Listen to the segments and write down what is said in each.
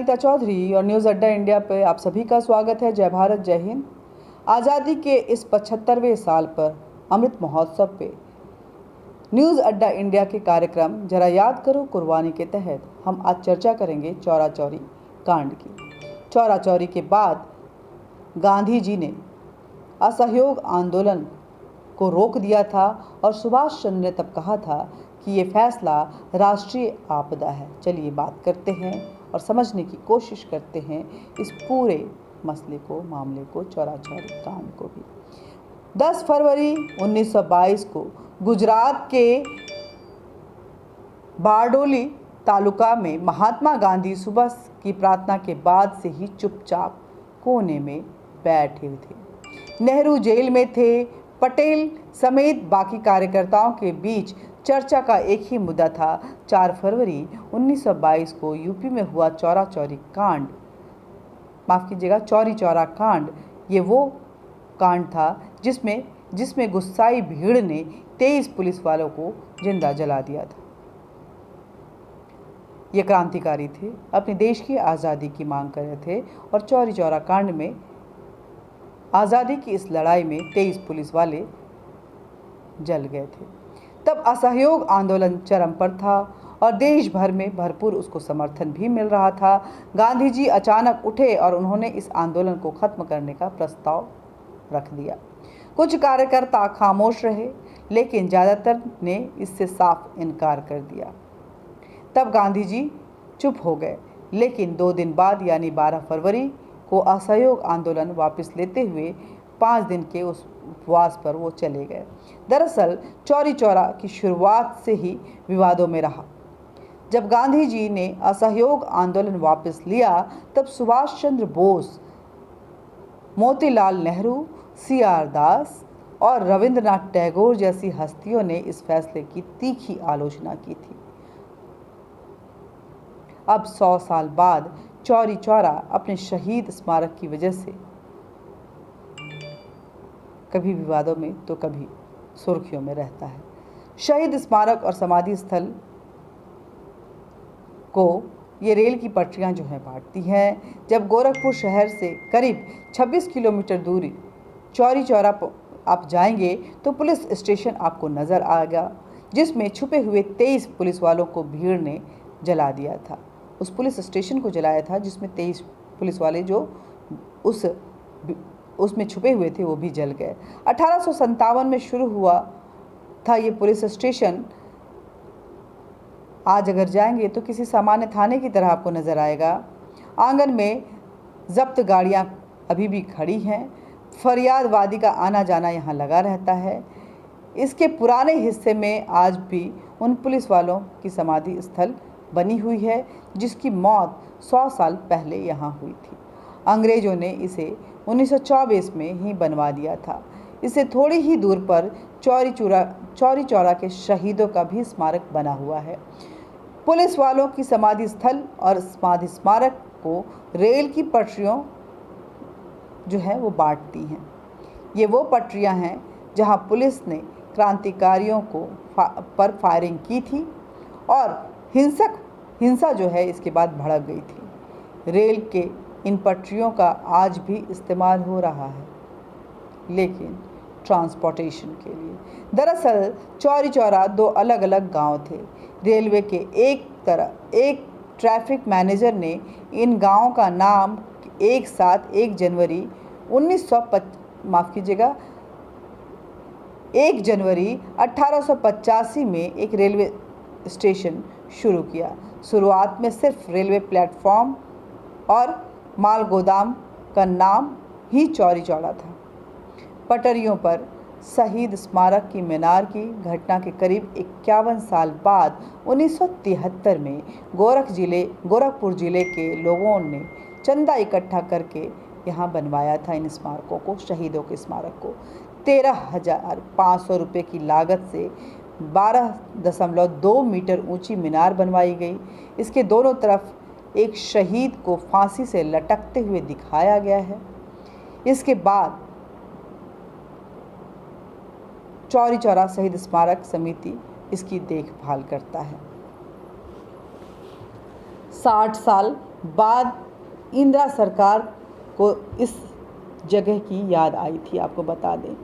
अनीता चौधरी और न्यूज़ अड्डा इंडिया पे आप सभी का स्वागत है। जय भारत, जय हिंद। आज़ादी के इस 75वें साल पर अमृत महोत्सव पे न्यूज़ अड्डा इंडिया के कार्यक्रम जरा याद करो कुर्बानी के तहत हम आज चर्चा करेंगे चौरा चौरी कांड की। चौरा चौरी के बाद गांधी जी ने असहयोग आंदोलन को रोक दिया था और सुभाष चंद्र ने तब कहा था कि ये फैसला राष्ट्रीय आपदा है। चलिए बात करते हैं और समझने की कोशिश करते हैं इस पूरे मसले को, मामले को, चौरा चौरी कांड को भी। 10 फरवरी 1922 को गुजरात के बारडोली तालुका में महात्मा गांधी सुबह की प्रार्थना के बाद से ही चुपचाप कोने में बैठे थे। नेहरू जेल में थे। पटेल समेत बाकी कार्यकर्ताओं के बीच चर्चा का एक ही मुद्दा था। 4 फरवरी 1922 को यूपी में हुआ चौरा चौरी कांड, माफ़ कीजिएगा, चौरी चौरा कांड, ये वो कांड था जिसमें गुस्साई भीड़ ने 23 पुलिस वालों को जिंदा जला दिया था। ये क्रांतिकारी थे, अपने देश की आज़ादी की मांग कर रहे थे और चौरी चौरा कांड में आज़ादी की इस लड़ाई में 23 पुलिस वाले जल गए थे। तब असहयोग आंदोलन चरम पर था और देश भर में भरपूर उसको समर्थन भी मिल रहा था। गांधी जी अचानक उठे और उन्होंने इस आंदोलन को खत्म करने का प्रस्ताव रख दिया। कुछ कार्यकर्ता खामोश रहे, लेकिन ज़्यादातर ने इससे साफ इनकार कर दिया। तब गांधी जी चुप हो गए, लेकिन 2 दिन बाद यानी 12 फरवरी को असहयोग आंदोलन वापस लेते हुए 5 दिन के उस उपवास पर वो चले गए। दरअसल चौरी चौरा की शुरुआत से ही विवादों में रहा। जब गांधी जी ने असहयोग आंदोलन वापस लिया, तब सुभाष चंद्र बोस, मोतीलाल नेहरू, CR दास और रविंद्रनाथ टैगोर जैसी हस्तियों ने इस फैसले की तीखी आलोचना की थी। अब 100 साल बाद चौरी चौरा अपने शहीद स्मारक की वजह से कभी विवादों में तो कभी सुर्खियों में रहता है। शहीद स्मारक और समाधि स्थल को ये रेल की पटरियां जो हैं बांटती हैं। जब गोरखपुर शहर से करीब 26 किलोमीटर दूरी चौरी चौरा आप जाएंगे तो पुलिस स्टेशन आपको नज़र आएगा, जिसमें छुपे हुए 23 पुलिस वालों को भीड़ ने जला दिया था। उस पुलिस स्टेशन को जलाया था जिसमें 23 पुलिस वाले जो उसमें छुपे हुए थे वो भी जल गए। 1857 में शुरू हुआ था ये पुलिस स्टेशन। आज अगर जाएंगे तो किसी सामान्य थाने की तरह आपको नज़र आएगा। आंगन में जब्त गाड़ियां अभी भी खड़ी हैं। फरियादवादी का आना जाना यहाँ लगा रहता है। इसके पुराने हिस्से में आज भी उन पुलिस वालों की समाधि स्थल बनी हुई है जिसकी मौत 100 साल पहले यहाँ हुई थी। अंग्रेज़ों ने इसे 1924 में ही बनवा दिया था। इससे थोड़ी ही दूर पर चौरी चौरा के शहीदों का भी स्मारक बना हुआ है। पुलिस वालों की समाधि स्थल और समाधि स्मारक को रेल की पटरियों जो है वो बांटती हैं। ये वो पटरियां हैं जहां पुलिस ने क्रांतिकारियों पर फायरिंग की थी और हिंसा जो है इसके बाद भड़क गई थी। रेल के इन पटरियों का आज भी इस्तेमाल हो रहा है, लेकिन ट्रांसपोर्टेशन के लिए। दरअसल चौरी चौरा 2 अलग अलग गांव थे। रेलवे के एक ट्रैफिक मैनेजर ने इन गांवों का नाम एक साथ 1 जनवरी 1885 में एक रेलवे स्टेशन शुरू किया। शुरुआत में सिर्फ रेलवे प्लेटफॉर्म और माल गोदाम का नाम ही चौरी चौरा था। पटरियों पर शहीद स्मारक की मीनार की घटना के करीब 51 साल बाद 1973 में गोरखपुर जिले के लोगों ने चंदा इकट्ठा करके यहाँ बनवाया था इन स्मारकों को, शहीदों के स्मारक को। 13,500 रुपये की लागत से 12.2 मीटर ऊंची मीनार बनवाई गई। इसके दोनों तरफ एक शहीद को फांसी से लटकते हुए दिखाया गया है। इसके बाद चौरी चौरा शहीद स्मारक समिति इसकी देखभाल करता है। 60 साल बाद इंदिरा सरकार को इस जगह की याद आई थी। आपको बता दें,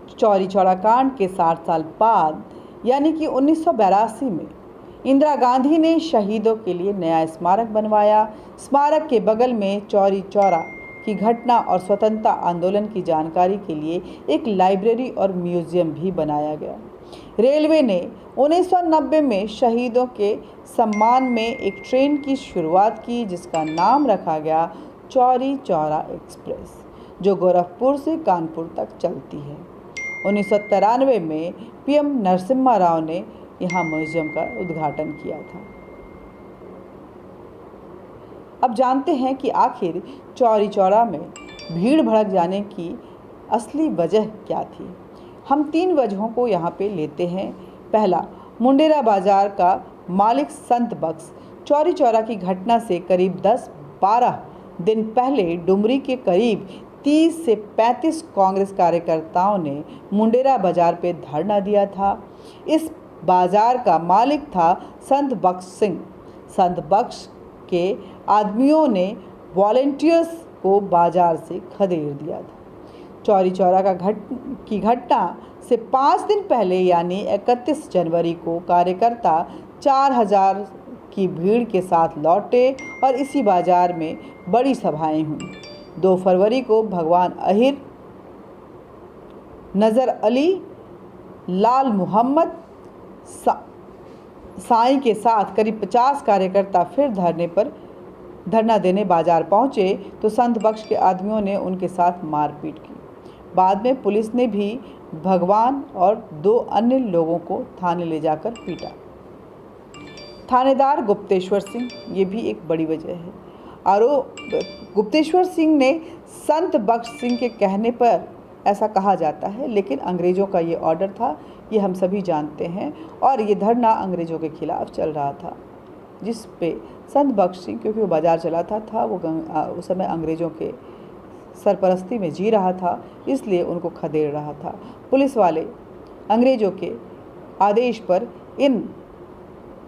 चौरी चौरा कांड के 60 साल बाद यानी कि 1982 में इंदिरा गांधी ने शहीदों के लिए नया स्मारक बनवाया। स्मारक के बगल में चौरी चौरा की घटना और स्वतंत्रता आंदोलन की जानकारी के लिए एक लाइब्रेरी और म्यूजियम भी बनाया गया। रेलवे ने 1990 में शहीदों के सम्मान में एक ट्रेन की शुरुआत की जिसका नाम रखा गया चौरी चौरा एक्सप्रेस, जो गोरखपुर से कानपुर तक चलती है। 1993 में पीएम नरसिम्हा राव ने यहाँ म्यूजियम का उद्घाटन किया था। अब जानते हैं कि आखिर चौरी चौरा में भीड़ भड़क जाने की असली वजह क्या थी। हम 3 वजहों को यहाँ पे लेते हैं। पहला, मुंडेरा बाजार का मालिक संत बख्श चौरी चौरा की घटना से करीब 10-12 दिन पहले डुमरी के करीब 30 से 35 कांग्रेस कार्यकर्ताओं ने मुंडेरा बाजार पे धरना दिया था। इस बाजार का मालिक था संत बख्श सिंह। संत बख्श के आदमियों ने वॉलेंटियर्स को बाजार से खदेड़ दिया था। चौरी चौरा की घटना से 5 दिन पहले यानी 31 जनवरी को कार्यकर्ता 4000 की भीड़ के साथ लौटे और इसी बाजार में बड़ी सभाएं हुई। 2 फरवरी को भगवान अहिर, नज़र अली, लाल मोहम्मद साईं के साथ करीब 50 कार्यकर्ता फिर धरना देने बाजार पहुंचे तो संत बख्श के आदमियों ने उनके साथ मारपीट की। बाद में पुलिस ने भी भगवान और 2 अन्य लोगों को थाने ले जाकर पीटा। थानेदार गुप्तेश्वर सिंह, ये भी एक बड़ी वजह है। गुप्तेश्वर सिंह ने संत बख्श सिंह के कहने पर ऐसा कहा जाता है, लेकिन अंग्रेज़ों का ये ऑर्डर था, ये हम सभी जानते हैं। और ये धरना अंग्रेज़ों के खिलाफ चल रहा था, जिस पे संत बख्श सिंह, क्योंकि वो बाजार चलाता था, वो उस समय अंग्रेज़ों के सरपरस्ती में जी रहा था, इसलिए उनको खदेड़ रहा था। पुलिस वाले अंग्रेज़ों के आदेश पर इन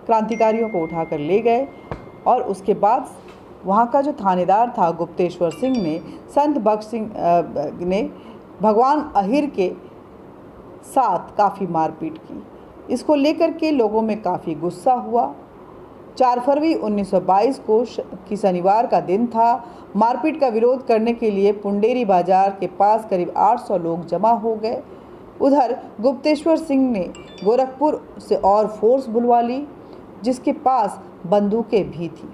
क्रांतिकारियों को उठाकर ले गए और उसके बाद वहाँ का जो थानेदार था गुप्तेश्वर सिंह ने संत बख्श सिंह ने भगवान अहिर के साथ काफ़ी मारपीट की। इसको लेकर के लोगों में काफ़ी गुस्सा हुआ। 4 फरवरी 1922 को की शनिवार का दिन था। मारपीट का विरोध करने के लिए पुंडेरी बाजार के पास करीब 800 लोग जमा हो गए। उधर गुप्तेश्वर सिंह ने गोरखपुर से और फोर्स बुलवा ली, जिसके पास बंदूकें भी थी।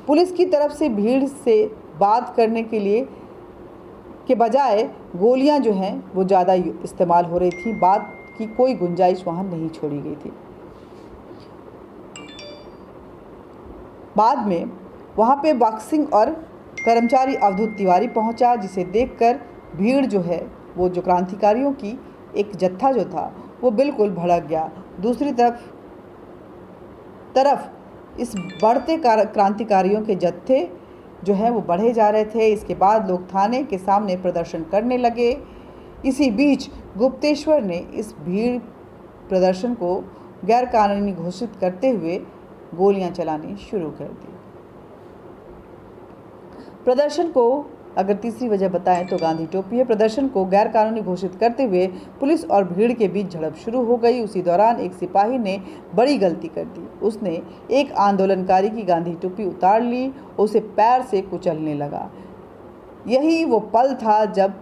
पुलिस की तरफ से भीड़ से बात करने के बजाय गोलियां जो हैं वो ज़्यादा इस्तेमाल हो रही थी। बात की कोई गुंजाइश वहाँ नहीं छोड़ी गई थी। बाद में वहाँ पे बॉक्सिंग और कर्मचारी अवधूत तिवारी पहुँचा, जिसे देखकर भीड़ जो है वो जो क्रांतिकारियों की एक जत्था जो था वो बिल्कुल भड़क गया। दूसरी तरफ इस बढ़ते क्रांतिकारियों के जत्थे जो है वो बढ़े जा रहे थे। इसके बाद लोग थाने के सामने प्रदर्शन करने लगे। इसी बीच गुप्तेश्वर ने इस भीड़ प्रदर्शन को गैरकानूनी घोषित करते हुए गोलियां चलानी शुरू कर दी। प्रदर्शन को अगर तीसरी वजह बताएं तो गांधी टोपी है। प्रदर्शन को गैरकानूनी घोषित करते हुए पुलिस और भीड़ के बीच झड़प शुरू हो गई। उसी दौरान एक सिपाही ने बड़ी गलती कर दी। उसने एक आंदोलनकारी की गांधी टोपी उतार ली, उसे पैर से कुचलने लगा। यही वो पल था जब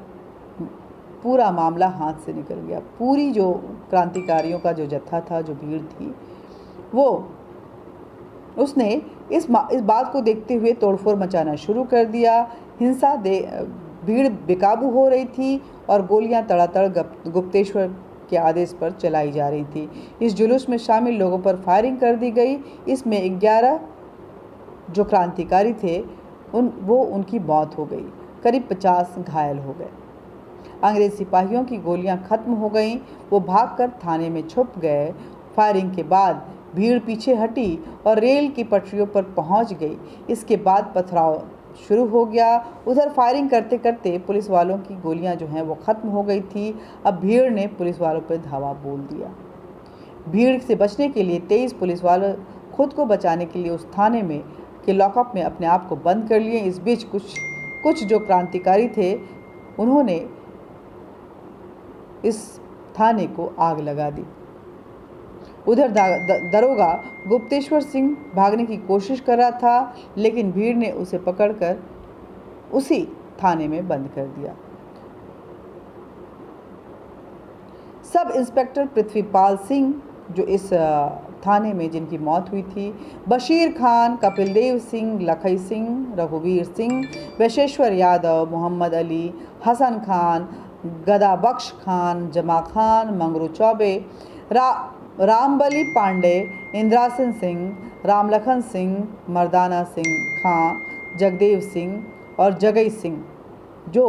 पूरा मामला हाथ से निकल गया। पूरी जो क्रांतिकारियों का जो जत्था था, जो भीड़ थी, उसने इस बात को देखते हुए तोड़फोड़ मचाना शुरू कर दिया। भीड़ बेकाबू हो रही थी और गोलियां तड़ातड़ गुप्तेश्वर के आदेश पर चलाई जा रही थी। इस जुलूस में शामिल लोगों पर फायरिंग कर दी गई। इसमें 11 जो क्रांतिकारी थे उनकी मौत हो गई। करीब 50 घायल हो गए। अंग्रेज सिपाहियों की गोलियां खत्म हो गईं। वो भागकर थाने में छुप गए। फायरिंग के बाद भीड़ पीछे हटी और रेल की पटरियों पर पहुंच गई। इसके बाद पथराव शुरू हो गया। उधर फायरिंग करते करते पुलिस वालों की गोलियां जो हैं वो ख़त्म हो गई थी। अब भीड़ ने पुलिस वालों पर धावा बोल दिया। भीड़ से बचने के लिए 23 पुलिस वालों खुद को बचाने के लिए उस थाने में के लॉकअप में अपने आप को बंद कर लिए। इस बीच कुछ जो क्रांतिकारी थे उन्होंने इस थाने को आग लगा दी। उधर दरोगा गुप्तेश्वर सिंह भागने की कोशिश कर रहा था, लेकिन भीड़ ने उसे पकड़कर उसी थाने में बंद कर दिया। सब इंस्पेक्टर पृथ्वीपाल सिंह जो इस थाने में जिनकी मौत हुई थी, बशीर खान, कपिलदेव सिंह, लखई सिंह, रघुवीर सिंह, वैशेश्वर यादव, मोहम्मद अली, हसन खान, गदाबख्श खान, जमा खान, मंगरू चौबे, रामबली पांडे, इंद्रासन सिंह, रामलखन सिंह, मर्दाना सिंह खां, जगदेव सिंह और जगई सिंह जो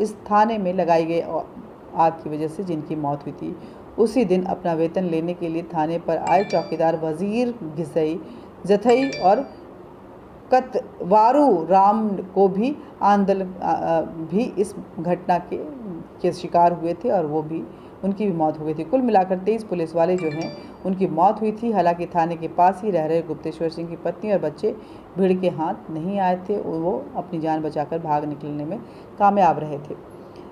इस थाने में लगाई गई आग की वजह से जिनकी मौत हुई थी, उसी दिन अपना वेतन लेने के लिए थाने पर आए चौकीदार वजीर घिसई जथई और कतवारू राम को भी भी इस घटना के शिकार हुए थे और वो भी उनकी भी मौत हो गई थी। कुल मिलाकर 23 पुलिस वाले जो हैं उनकी मौत हुई थी। हालांकि थाने के पास ही रह रहे गुप्तेश्वर सिंह की पत्नी और बच्चे भीड़ के हाथ नहीं आए थे, वो अपनी जान बचाकर भाग निकलने में कामयाब रहे थे।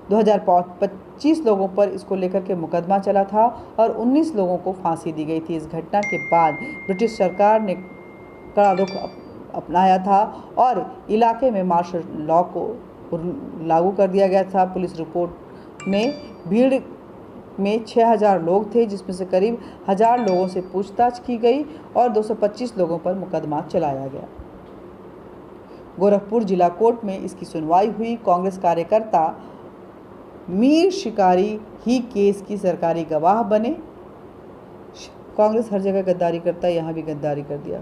2025 लोगों पर इसको लेकर के मुकदमा चला था और 19 लोगों को फांसी दी गई थी। इस घटना के बाद ब्रिटिश सरकार ने कड़ा रुख अपनाया था और इलाके में मार्शल लॉ को लागू कर दिया गया था। पुलिस रिपोर्ट में भीड़ में 6000 लोग थे, जिसमें से करीब 1000 लोगों से पूछताछ की गई और 225 लोगों पर मुकदमा चलाया गया। गोरखपुर जिला कोर्ट में इसकी सुनवाई हुई। कांग्रेस कार्यकर्ता मीर शिकारी ही केस की सरकारी गवाह बने। कांग्रेस हर जगह गद्दारी करता है, यहाँ भी गद्दारी कर दिया।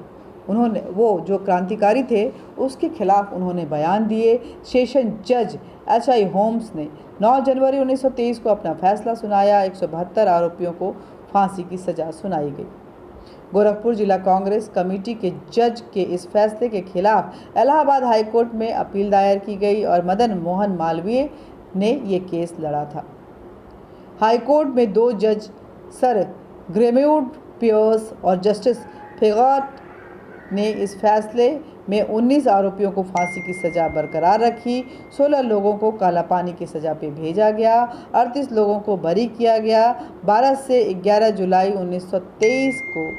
उन्होंने वो जो क्रांतिकारी थे उसके खिलाफ उन्होंने बयान दिए। सेशन जज HI होम्स ने 9 जनवरी 1923 को अपना फैसला सुनाया। 172 आरोपियों को फांसी की सजा सुनाई गई। गोरखपुर जिला कांग्रेस कमेटी के जज के इस फैसले के खिलाफ इलाहाबाद हाई कोर्ट में अपील दायर की गई और मदन मोहन मालवीय ने ये केस लड़ा था। हाई कोर्ट में 2 जज सर ग्रेम्यूड पियर्स और जस्टिस फेगॉट ने इस फैसले में 19 आरोपियों को फांसी की सज़ा बरकरार रखी। 16 लोगों को काला पानी की सज़ा पे भेजा गया। 38 लोगों को बरी किया गया। 12 से 11 जुलाई 1923 को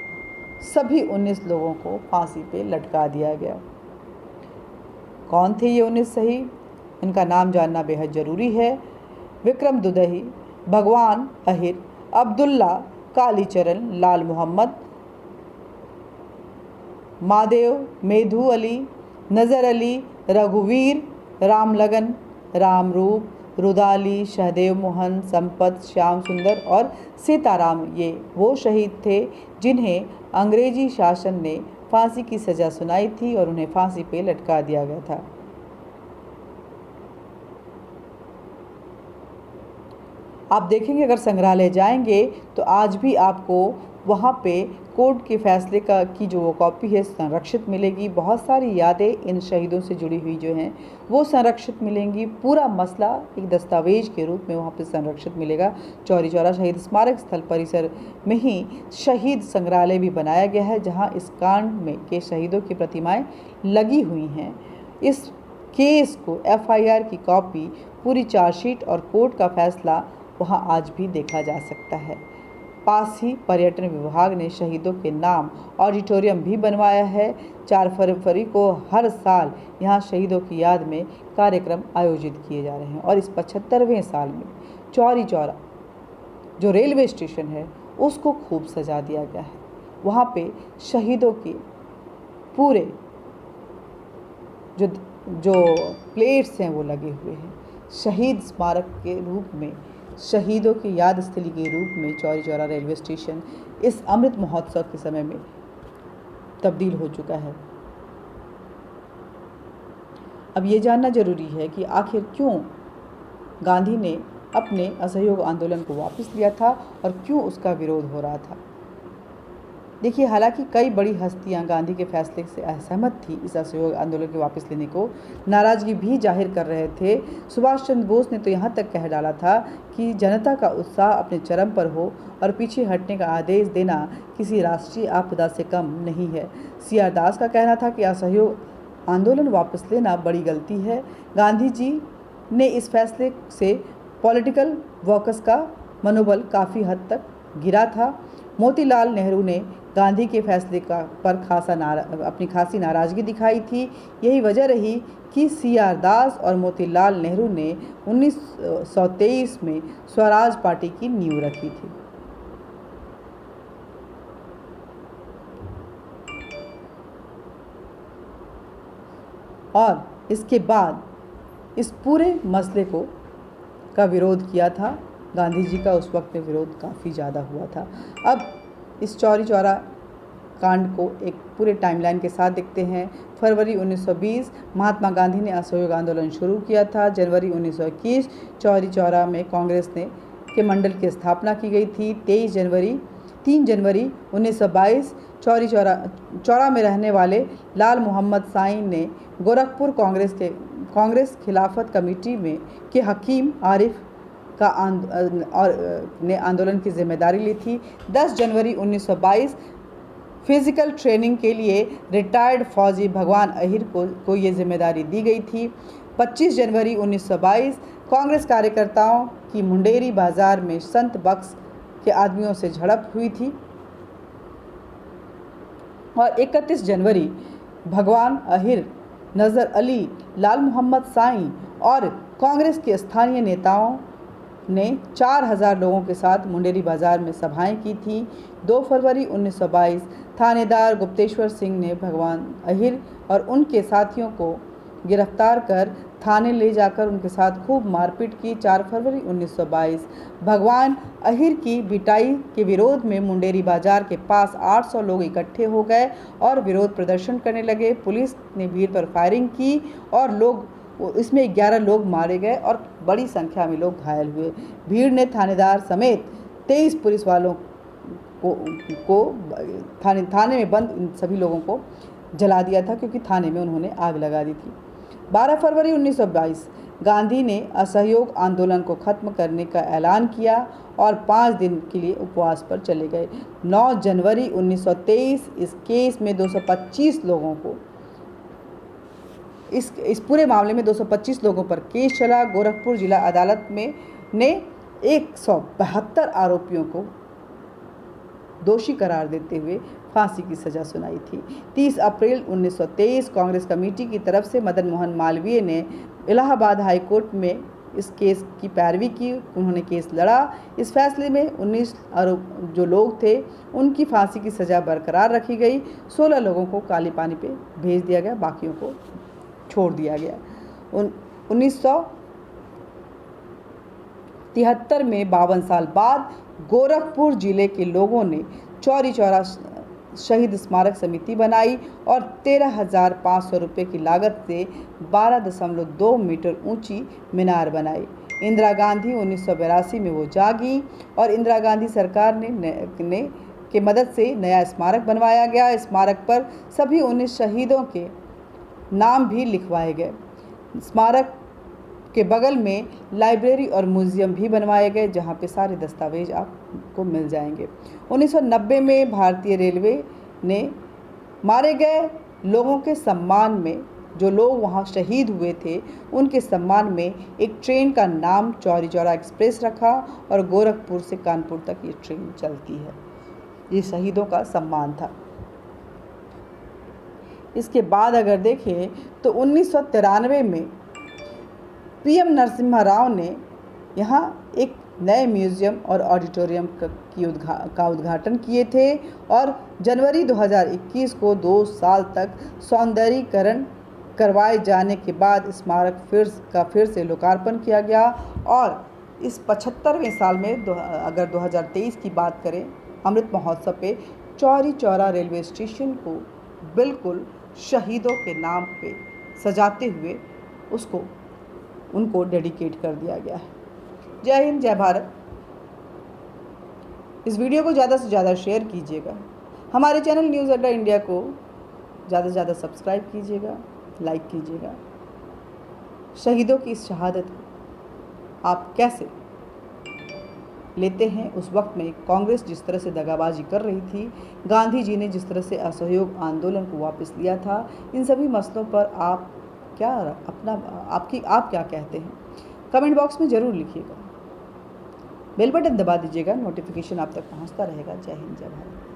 सभी 19 लोगों को फांसी पे लटका दिया गया। कौन थे ये 19 शहीद? इनका नाम जानना बेहद ज़रूरी है। विक्रम दुदही, भगवान अहिर, अब्दुल्ला, कालीचरण, लाल मोहम्मद, मादेव, मेधू अली, नज़र अली, रघुवीर, रामलगन, रामरूप, रुदाली, सहदेव मोहन, संपत, श्याम सुंदर और सीताराम ये वो शहीद थे जिन्हें अंग्रेजी शासन ने फांसी की सज़ा सुनाई थी और उन्हें फांसी पे लटका दिया गया था। आप देखेंगे अगर संग्रहालय जाएंगे तो आज भी आपको वहाँ पे कोर्ट के फैसले की जो वो कॉपी है संरक्षित मिलेगी। बहुत सारी यादें इन शहीदों से जुड़ी हुई जो हैं वो संरक्षित मिलेंगी। पूरा मसला एक दस्तावेज के रूप में वहाँ पे संरक्षित मिलेगा। चौरी चौरा शहीद स्मारक स्थल परिसर में ही शहीद संग्रहालय भी बनाया गया है, जहाँ इस कांड में के शहीदों की प्रतिमाएँ लगी हुई हैं। इस केस को FIR की कॉपी, पूरी चार्जशीट और कोर्ट का फैसला वहाँ आज भी देखा जा सकता है। पास ही पर्यटन विभाग ने शहीदों के नाम ऑडिटोरियम भी बनवाया है। 4 फरवरी को हर साल यहाँ शहीदों की याद में कार्यक्रम आयोजित किए जा रहे हैं और इस 75वें साल में चौरी चौरा जो रेलवे स्टेशन है उसको खूब सजा दिया गया है। वहाँ पे शहीदों के पूरे जो प्लेट्स हैं वो लगे हुए हैं। शहीद स्मारक के रूप में, शहीदों की याद स्थली के रूप में चौरी चौरा रेलवे स्टेशन इस अमृत महोत्सव के समय में तब्दील हो चुका है। अब ये जानना जरूरी है कि आखिर क्यों गांधी ने अपने असहयोग आंदोलन को वापस लिया था और क्यों उसका विरोध हो रहा था। देखिए, हालांकि कई बड़ी हस्तियां गांधी के फैसले से असहमत थी, इस असहयोग आंदोलन के वापस लेने को नाराज़गी भी जाहिर कर रहे थे। सुभाष चंद्र बोस ने तो यहाँ तक कह डाला था कि जनता का उत्साह अपने चरम पर हो और पीछे हटने का आदेश देना किसी राष्ट्रीय आपदा से कम नहीं है। CR दास का कहना था कि असहयोग आंदोलन वापस लेना बड़ी गलती है। गांधी जी ने इस फैसले से पॉलिटिकल वर्कर्स का मनोबल काफ़ी हद तक गिरा था। मोतीलाल नेहरू ने गांधी के फैसले पर अपनी खासी नाराज़गी दिखाई थी। यही वजह रही कि CR दास और मोतीलाल नेहरू ने 1923 में स्वराज पार्टी की नींव रखी थी। और इसके बाद इस पूरे मसले का विरोध किया था। गांधी जी का उस वक्त में विरोध काफ़ी ज़्यादा हुआ था। अब इस चौरी चौरा कांड को एक पूरे टाइमलाइन के साथ देखते हैं। फरवरी 1920 महात्मा गांधी ने असहयोग आंदोलन शुरू किया था। जनवरी 1921 चौरी चौरा में कांग्रेस के मंडल की स्थापना की गई थी। 3 जनवरी 1922 चौरी चौरा में रहने वाले लाल मोहम्मद साईं ने गोरखपुर कांग्रेस खिलाफत कमेटी के हकीम आरिफ ने आंदोलन की जिम्मेदारी ली थी। 10 जनवरी 1922 फिजिकल ट्रेनिंग के लिए रिटायर्ड फौजी भगवान अहिर को ये जिम्मेदारी दी गई थी। 25 जनवरी 1922 कांग्रेस कार्यकर्ताओं की मुंडेरी बाजार में संत बख्श के आदमियों से झड़प हुई थी। और 31 जनवरी भगवान अहिर, नज़र अली, लाल मोहम्मद साईं और कांग्रेस के स्थानीय नेताओं ने 4000 लोगों के साथ मुंडेरी बाजार में सभाएं की थी। 2 फरवरी 1922 थानेदार गुप्तेश्वर सिंह ने भगवान अहिर और उनके साथियों को गिरफ्तार कर थाने ले जाकर उनके साथ खूब मारपीट की। 4 फरवरी 1922 भगवान अहिर की पिटाई के विरोध में मुंडेरी बाजार के पास 800 लोग इकट्ठे हो गए और विरोध प्रदर्शन करने लगे। पुलिस ने भीड़ पर फायरिंग की और इसमें 11 लोग मारे गए और बड़ी संख्या में लोग घायल हुए। भीड़ ने थानेदार समेत 23 पुलिस वालों को थाने में बंद इन सभी लोगों को जला दिया था, क्योंकि थाने में उन्होंने आग लगा दी थी। 12 फरवरी 1922 गांधी ने असहयोग आंदोलन को खत्म करने का ऐलान किया और 5 दिन के लिए उपवास पर चले गए। 9 जनवरी 1923 इस केस में 225 लोगों को इस पूरे मामले में 225 लोगों पर केस चला। गोरखपुर जिला अदालत ने 172 आरोपियों को दोषी करार देते हुए फांसी की सज़ा सुनाई थी। 30 अप्रैल 1923 कांग्रेस कमेटी की तरफ से मदन मोहन मालवीय ने इलाहाबाद हाई कोर्ट में इस केस की पैरवी की। उन्होंने केस लड़ा। इस फैसले में 19 जो लोग थे उनकी फांसी की सज़ा बरकरार रखी गई। 16 लोगों को काले पानी पे भेज दिया गया, बाकियों को छोड़ दिया गया। 1973 में 52 साल बाद गोरखपुर जिले के लोगों ने चौरी चौरा शहीद स्मारक समिति बनाई और 13,500 रुपये की लागत से 12.2 मीटर ऊंची मीनार बनाई। इंदिरा गांधी 1982 में वो जागी और इंदिरा गांधी सरकार के मदद से नया स्मारक बनवाया गया। स्मारक पर सभी 19 शहीदों के नाम भी लिखवाए गए। स्मारक के बगल में लाइब्रेरी और म्यूज़ियम भी बनवाए गए, जहां पे सारे दस्तावेज आपको मिल जाएंगे। 1990 में भारतीय रेलवे ने मारे गए लोगों के सम्मान में, जो लोग वहां शहीद हुए थे उनके सम्मान में एक ट्रेन का नाम चौरी चौरा एक्सप्रेस रखा और गोरखपुर से कानपुर तक ये ट्रेन चलती है। ये शहीदों का सम्मान था। इसके बाद अगर देखें तो 1993 में PM नरसिम्हा राव ने यहाँ एक नए म्यूज़ियम और ऑडिटोरियम का उद्घाटन किए थे और जनवरी 2021 को 2 साल तक सौंदर्यीकरण करवाए जाने के बाद स्मारक फिर से लोकार्पण किया गया। और इस 75वें साल में अगर 2023 की बात करें, अमृत महोत्सव पे चौरी चौरा रेलवे स्टेशन को बिल्कुल शहीदों के नाम पे सजाते हुए उनको डेडिकेट कर दिया गया है। जय हिंद, जय भारत। इस वीडियो को ज़्यादा से ज़्यादा शेयर कीजिएगा। हमारे चैनल न्यूज़ अड्डा इंडिया को ज़्यादा से ज़्यादा सब्सक्राइब कीजिएगा, लाइक कीजिएगा। शहीदों की इस शहादत को आप कैसे लेते हैं? उस वक्त में कांग्रेस जिस तरह से दगाबाजी कर रही थी, गांधी जी ने जिस तरह से असहयोग आंदोलन को वापस लिया था, इन सभी मसलों पर आप क्या कहते हैं? कमेंट बॉक्स में ज़रूर लिखिएगा। बेल बटन दबा दीजिएगा, नोटिफिकेशन आप तक पहुंचता रहेगा। जय हिंद, जय भारत।